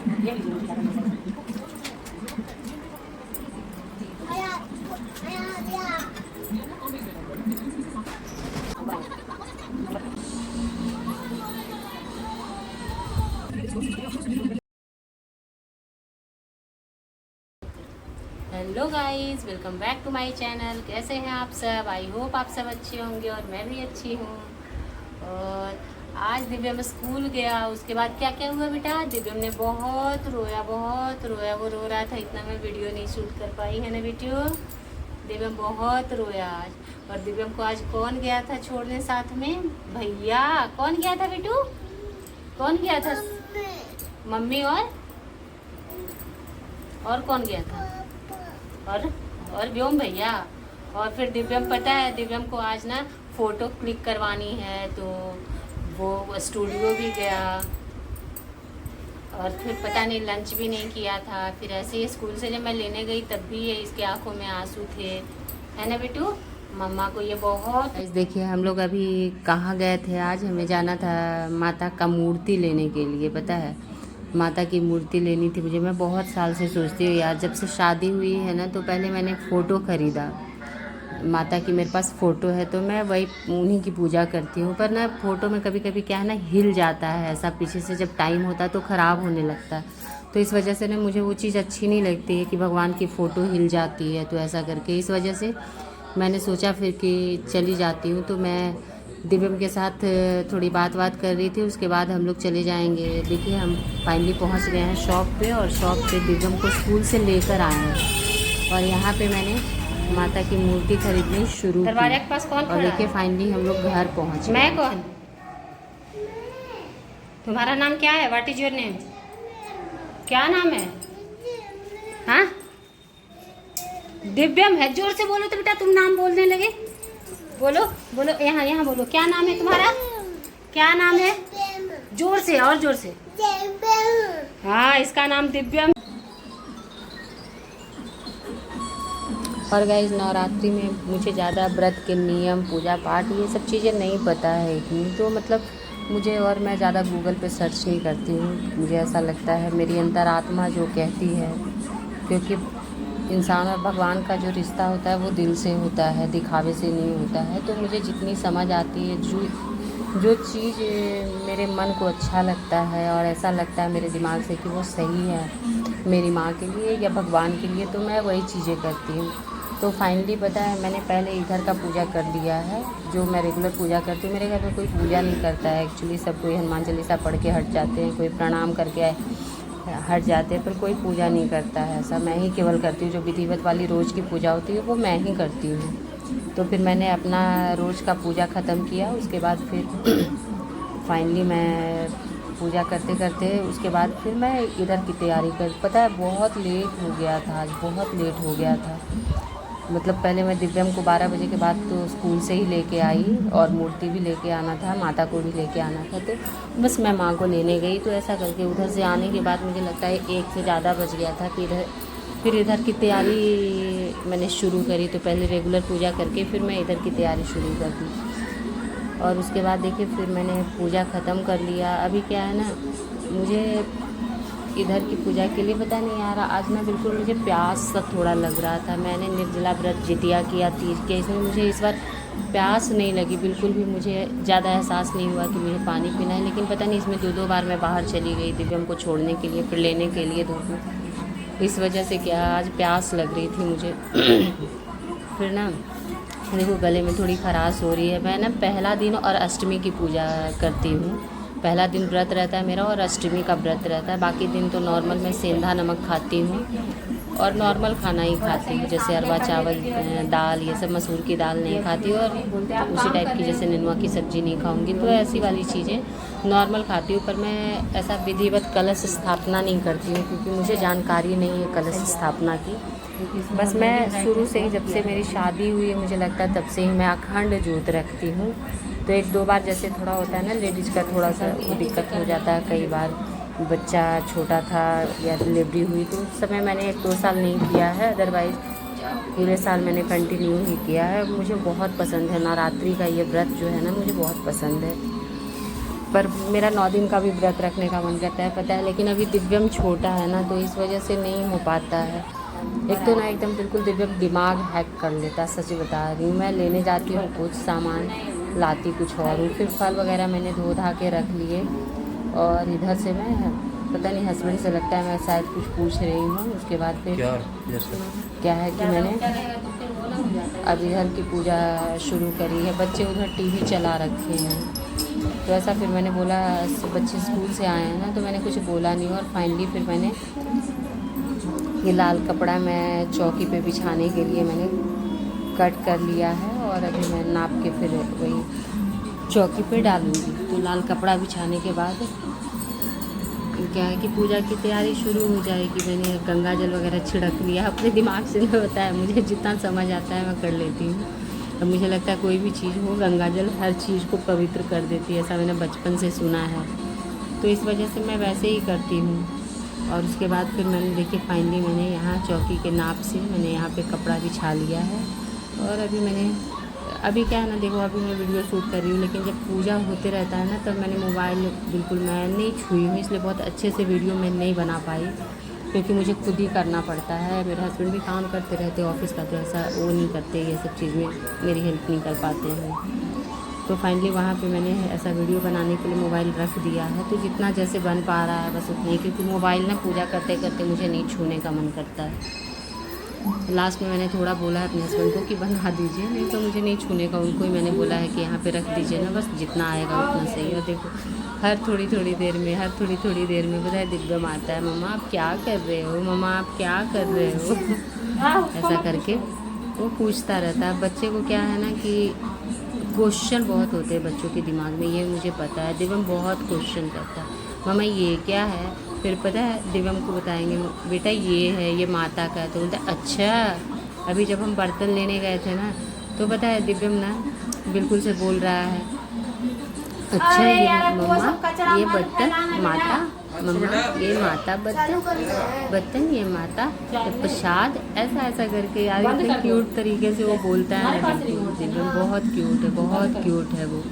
Hello guys, welcome back to my channel. कैसे हैं आप सब? आई होप आप सब अच्छे होंगे और मैं भी अच्छी हूँ। और आज दिव्यम स्कूल गया, उसके बाद क्या क्या हुआ बेटा? दिव्यम ने बहुत रोया, बहुत रोया। वो रो रहा था इतना, मैं वीडियो नहीं शूट कर पाई है ना वीडियो। दिव्यम बहुत रोया आज। और दिव्यम को आज कौन गया था छोड़ने साथ में? भैया। कौन गया था बेटू? कौन गया था? मम्मी। और कौन गया था? और व्योम भैया। और फिर दिव्यम, पता है दिव्यम को आज ना फ़ोटो क्लिक करवानी है, तो वो स्टूडियो भी गया। और फिर पता नहीं लंच भी नहीं किया था। फिर ऐसे ही स्कूल से जब मैं लेने गई तब भी ये इसके आंखों में आंसू थे, है ना बेटू? मम्मा को ये बहुत। देखिए हम लोग अभी कहाँ गए थे। आज हमें जाना था माता का मूर्ति लेने के लिए। पता है माता की मूर्ति लेनी थी मुझे। मैं बहुत साल से सोचती हूँ यार, जब से शादी हुई है ना, तो पहले मैंने फ़ोटो ख़रीदा माता की। मेरे पास फ़ोटो है तो मैं वही उन्हीं की पूजा करती हूँ। पर ना फ़ोटो में कभी कभी क्या है ना, हिल जाता है ऐसा पीछे से, जब टाइम होता है तो ख़राब होने लगता है। तो इस वजह से ना मुझे वो चीज़ अच्छी नहीं लगती है कि भगवान की फ़ोटो हिल जाती है। तो ऐसा करके इस वजह से मैंने सोचा फिर कि चली जाती हूँ। तो मैं दिव्यम के साथ थोड़ी बात कर रही थी। उसके बाद हम लोग चले जाएंगे। देखिए हम फाइनली पहुंच गए हैं शॉप पे, और शॉप पे दिव्यम को स्कूल से लेकर आए हैं। और यहाँ पे मैंने माता की मूर्ति खरीदनी शुरू की। दरवाजे के पास कौन खड़ा है? और देखिए फाइनली हम लोग घर पहुँच गए। मैं कौन? तुम्हारा नाम क्या है? What is your name? क्या नाम है? हाँ दिव्यम है। जोर से बोलो तो बेटा, तुम नाम बोलने लगे। बोलो बोलो, यहाँ यहाँ बोलो। क्या नाम है तुम्हारा? क्या नाम है? जोर से, और जोर से। हाँ, इसका नाम दिव्यम। और गाइस नवरात्रि में मुझे ज़्यादा व्रत के नियम, पूजा पाठ, ये सब चीज़ें नहीं पता है इतनी। तो मतलब मुझे, और मैं ज़्यादा गूगल पे सर्च नहीं करती हूँ। मुझे ऐसा लगता है मेरी अंतरात्मा जो कहती है, क्योंकि इंसान और भगवान का जो रिश्ता होता है वो दिल से होता है, दिखावे से नहीं होता है। तो मुझे जितनी समझ आती है, जो चीज़ मेरे मन को अच्छा लगता है और ऐसा लगता है मेरे दिमाग से कि वो सही है मेरी माँ के लिए या भगवान के लिए, तो मैं वही चीज़ें करती हूँ। तो फाइनली पता है मैंने पहले इधर का पूजा कर लिया है, जो मैं रेगुलर पूजा करती हूँ। मेरे घर में कोई पूजा नहीं करता है एक्चुअली। सब कोई हनुमान चालीसा पढ़ के हट जाते हैं, कोई प्रणाम करके हट जाते हैं, पर कोई पूजा नहीं करता है ऐसा। मैं ही केवल करती हूँ। जो विधिवत वाली रोज़ की पूजा होती है वो मैं ही करती हूँ। तो फिर मैंने अपना रोज़ का पूजा ख़त्म किया। उसके बाद फिर फाइनली मैं पूजा करते करते उसके बाद फिर मैं इधर की तैयारी कर, पता है बहुत लेट हो गया था आज, बहुत लेट हो गया था। मतलब पहले मैं दिव्यम को 12 बजे के बाद तो स्कूल से ही लेके आई, और मूर्ति भी लेके आना था, माता को भी लेके आना था। तो बस मैं माँ को लेने गई। तो ऐसा करके उधर से आने के बाद मुझे लगता है 1 से ज़्यादा बज गया था। फिर इधर की तैयारी मैंने शुरू करी। तो पहले रेगुलर पूजा करके फिर मैं इधर की तैयारी शुरू कर दी। और उसके बाद देखिए फिर मैंने पूजा ख़त्म कर लिया। अभी क्या है ना, मुझे इधर की पूजा के लिए पता नहीं यार, आज ना बिल्कुल मुझे प्यास सा थोड़ा लग रहा था। मैंने निर्जला व्रत जितिया किया तीज के, इसमें मुझे इस बार प्यास नहीं लगी बिल्कुल भी। मुझे ज़्यादा एहसास नहीं हुआ कि मुझे पानी पीना है। लेकिन पता नहीं इसमें 2-2 बार मैं बाहर चली गई दिव्यम को छोड़ने के लिए, फिर लेने के लिए धूप में। इस वजह से क्या आज प्यास लग रही थी मुझे। फिर ना देखो गले में थोड़ी खराश हो रही है। मैं ना पहला दिन और अष्टमी की पूजा करती हूँ। पहला दिन व्रत रहता है मेरा और अष्टमी का व्रत रहता है। बाकी दिन तो नॉर्मल मैं सेंधा नमक खाती हूँ और नॉर्मल खाना ही खाती हूँ, जैसे अरवा चावल, दाल, ये सब मसूर की दाल नहीं खाती हूँ। और उसी टाइप की जैसे नेनुआ की सब्ज़ी नहीं खाऊंगी, तो ऐसी वाली चीज़ें नॉर्मल खाती हूँ। पर मैं ऐसा विधिवत कलश स्थापना नहीं करती हूँ, क्योंकि मुझे जानकारी नहीं है कलश स्थापना की। बस मैं शुरू से ही, जब से मेरी शादी हुई है मुझे लगता है, तब से ही मैं अखंड जोत रखती हूँ। तो 1-2 बार जैसे थोड़ा होता है ना लेडीज़ का, थोड़ा सा दिक्कत हो जाता है कई बार। बच्चा छोटा था या डिलीवरी हुई, तो उस समय मैंने 1-2 साल नहीं किया है। अदरवाइज़ पूरे साल मैंने कंटिन्यू ही किया है। मुझे बहुत पसंद है नवरात्रि का ये व्रत जो है ना, मुझे बहुत पसंद है। पर मेरा 9 दिन का भी व्रत रखने का मन करता है, पता है, लेकिन अभी दिव्यम छोटा है ना, तो इस वजह से नहीं हो पाता है। एक तो ना एकदम बिल्कुल दिव्यम दिमाग हैक कर लेता, सच बता रही हूँ। मैं लेने जाती हूँ कुछ सामान, लाती कुछ और हूँ। फिर फल वगैरह मैंने धो धा के रख लिए, और इधर से मैं पता नहीं हस्बैंड से लगता है मैं शायद कुछ पूछ रही हूँ। उसके बाद फिर क्या है कि मैंने अब इधर की पूजा शुरू करी है। बच्चे उधर टीवी चला रखे हैं, तो ऐसा फिर मैंने बोला, बच्चे स्कूल से आए हैं ना, तो मैंने कुछ बोला नहीं। और फाइनली फिर मैंने ये लाल कपड़ा मैं चौकी पे बिछाने के लिए मैंने कट कर लिया है, और अभी मैं नाप के फिर वही चौकी पे डालूँगी। तो लाल कपड़ा बिछाने के बाद क्या है कि पूजा की तैयारी शुरू हो जाएगी। मैंने गंगा जल वगैरह छिड़क लिया, अपने दिमाग से नहीं होता है, मुझे जितना समझ आता है मैं कर लेती हूँ। अब मुझे लगता है कोई भी चीज़ हो, गंगा जल हर चीज़ को पवित्र कर देती है, ऐसा मैंने बचपन से सुना है। तो इस वजह से मैं वैसे ही करती हूँ। और उसके बाद फिर मैंने देखिए फाइनली मैंने यहाँ चौकी के नाप से मैंने यहाँ पे कपड़ा बिछा लिया है। और अभी क्या है ना, देखो अभी मैं वीडियो शूट कर रही हूँ, लेकिन जब पूजा होते रहता है ना, तब मैंने मोबाइल बिल्कुल मैं नहीं छुई हूँ, इसलिए बहुत अच्छे से वीडियो मैं नहीं बना पाई, क्योंकि मुझे खुद ही करना पड़ता है। मेरे हस्बैंड भी काम करते रहते ऑफिस का, तो ऐसा वो नहीं करते, ये सब चीज़ में मेरी हेल्प नहीं कर पाते हैं। तो फाइनली वहाँ पे मैंने ऐसा वीडियो बनाने के लिए मोबाइल रख दिया है, तो जितना जैसे बन पा रहा है बस उतना ही, क्योंकि मोबाइल ना पूजा करते करते मुझे नहीं छूने का मन करता है। लास्ट में मैंने थोड़ा बोला है अपने हस्बैंड को कि बना दीजिए, नहीं तो मुझे नहीं छूने का। उनको ही मैंने बोला है कि यहाँ पे रख दीजिए ना, बस जितना आएगा उतना सही है। और देखो हर थोड़ी थोड़ी देर में पता है दिव्यम आता है, मम्मा आप क्या कर रहे हो, मम्मा आप क्या कर रहे हो ऐसा करके वो पूछता रहता है। बच्चे को क्या है ना कि क्वेश्चन बहुत होते हैं बच्चों के दिमाग में, ये मुझे पता है। दिव्यम बहुत क्वेश्चन करता है, मम्मा ये क्या है, फिर पता है दिव्यम को बताएंगे बेटा ये है, ये माता का है, तो बोलता है अच्छा। अभी जब हम बर्तन लेने गए थे ना, तो पता है दिव्यम ना बिल्कुल से बोल रहा है, अच्छा ये मम्मा ये बर्तन माता, मम्मा ये माता बर्तन ये माता प्रसाद, ऐसा करके यार इतने क्यूट तरीके से वो बोलता है ना। दिव्यम बहुत क्यूट है वो।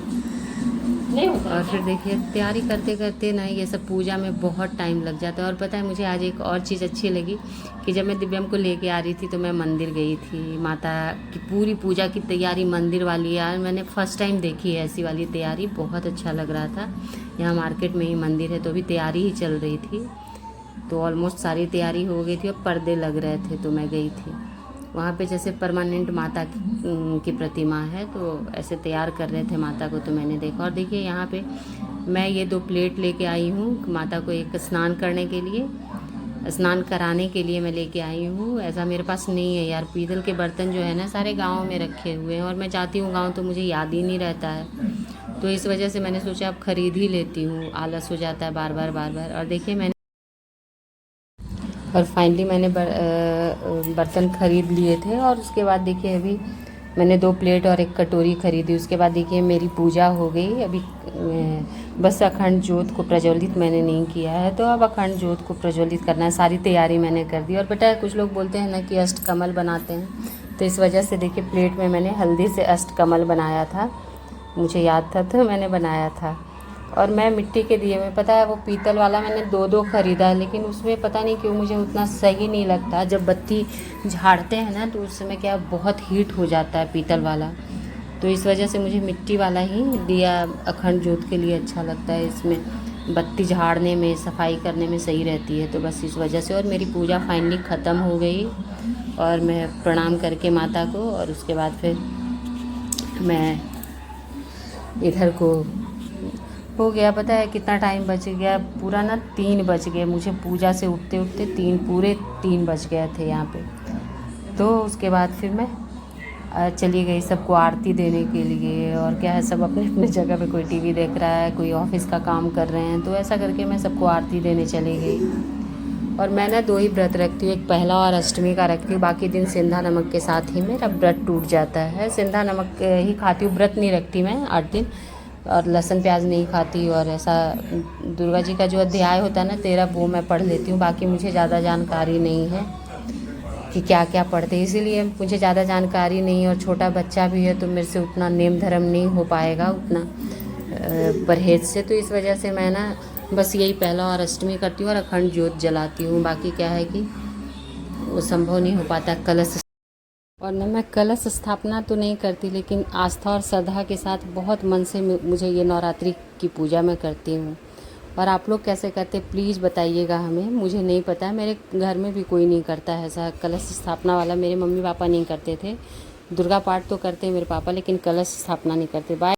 और फिर देखिए तैयारी करते करते ना ये सब पूजा में बहुत टाइम लग जाता है। और पता है मुझे आज एक और चीज़ अच्छी लगी कि जब मैं दिव्यम को लेके आ रही थी तो मैं मंदिर गई थी। माता की पूरी पूजा की तैयारी मंदिर वाली, यार मैंने फ़र्स्ट टाइम देखी है ऐसी वाली तैयारी, बहुत अच्छा लग रहा था। यहाँ मार्केट में ही मंदिर है, तो अभी तैयारी ही चल रही थी, तो ऑलमोस्ट सारी तैयारी हो गई थी और पर्दे लग रहे थे, तो मैं गई थी वहाँ पे। जैसे परमानेंट माता की प्रतिमा है, तो ऐसे तैयार कर रहे थे माता को, तो मैंने देखा। और देखिए यहाँ पे मैं ये 2 प्लेट लेके आई हूँ माता को, एक स्नान करने के लिए, स्नान कराने के लिए मैं लेके आई हूँ। ऐसा मेरे पास नहीं है यार, पीतल के बर्तन जो है ना सारे गाँव में रखे हुए हैं, और मैं जाती हूँ गाँव तो मुझे याद ही नहीं रहता है, तो इस वजह से मैंने सोचा अब ख़रीद ही लेती हूँ, आलस हो जाता है बार बार। और देखिए मैंने और फाइनली मैंने बर्तन ख़रीद लिए थे। और उसके बाद देखिए अभी मैंने 2 प्लेट और 1 कटोरी ख़रीदी। उसके बाद देखिए मेरी पूजा हो गई। अभी बस अखंड ज्योत को प्रज्वलित मैंने नहीं किया है, तो अब अखंड ज्योत को प्रज्वलित करना है, सारी तैयारी मैंने कर दी। और बेटा कुछ लोग बोलते हैं ना कि अष्टकमल बनाते हैं, तो इस वजह से देखिए प्लेट में मैंने हल्दी से अष्टकमल बनाया था, मुझे याद था तो मैंने बनाया था। और मैं मिट्टी के दिए में, पता है वो पीतल वाला मैंने 2 ख़रीदा है, लेकिन उसमें पता नहीं क्यों मुझे उतना सही नहीं लगता। जब बत्ती झाड़ते हैं ना तो उस समय क्या बहुत हीट हो जाता है पीतल वाला, तो इस वजह से मुझे मिट्टी वाला ही दिया अखंड ज्योत के लिए अच्छा लगता है। इसमें बत्ती झाड़ने में, सफाई करने में सही रहती है, तो बस इस वजह से। और मेरी पूजा फाइनली ख़त्म हो गई, और मैं प्रणाम करके माता को, और उसके बाद फिर मैं इधर को हो गया। पता है कितना टाइम बच गया, पूरा ना 3 बज गए मुझे पूजा से उठते उठते, पूरे 3 बज गए थे यहाँ पे। तो उसके बाद फिर मैं चली गई सबको आरती देने के लिए। और क्या है सब अपने अपने जगह पे, कोई टीवी देख रहा है, कोई ऑफिस का काम कर रहे हैं, तो ऐसा करके मैं सबको आरती देने चली गई। और मैं ना 2 ही व्रत रखती हूँ, एक पहला और अष्टमी का रखती हूँ, बाकी दिन सिंधा नमक के साथ ही मेरा व्रत टूट जाता है। सिंधा नमक ही खाती हूँ, व्रत नहीं रखती मैं 8 दिन, और लहसुन प्याज नहीं खाती। और ऐसा दुर्गा जी का जो अध्याय होता है ना 13, वो मैं पढ़ लेती हूँ। बाकी मुझे ज़्यादा जानकारी नहीं है कि क्या क्या पढ़ते हैं, इसीलिए मुझे ज़्यादा जानकारी नहीं है। और छोटा बच्चा भी है, तो मेरे से उतना नेम धर्म नहीं हो पाएगा, उतना परहेज से, तो इस वजह से मैं ना बस यही पहला और अष्टमी करती हूँ और अखंड ज्योत जलाती हूँ। बाकी क्या है कि वो संभव नहीं हो पाता कलश। और न मैं कलश स्थापना तो नहीं करती, लेकिन आस्था और श्रद्धा के साथ बहुत मन से मुझे ये नवरात्रि की पूजा मैं करती हूँ। और आप लोग कैसे करते प्लीज़ बताइएगा हमें, मुझे नहीं पता है। मेरे घर में भी कोई नहीं करता है ऐसा कलश स्थापना वाला, मेरे मम्मी पापा नहीं करते थे। दुर्गा पाठ तो करते हैं मेरे पापा, लेकिन कलश स्थापना नहीं करते। बाय।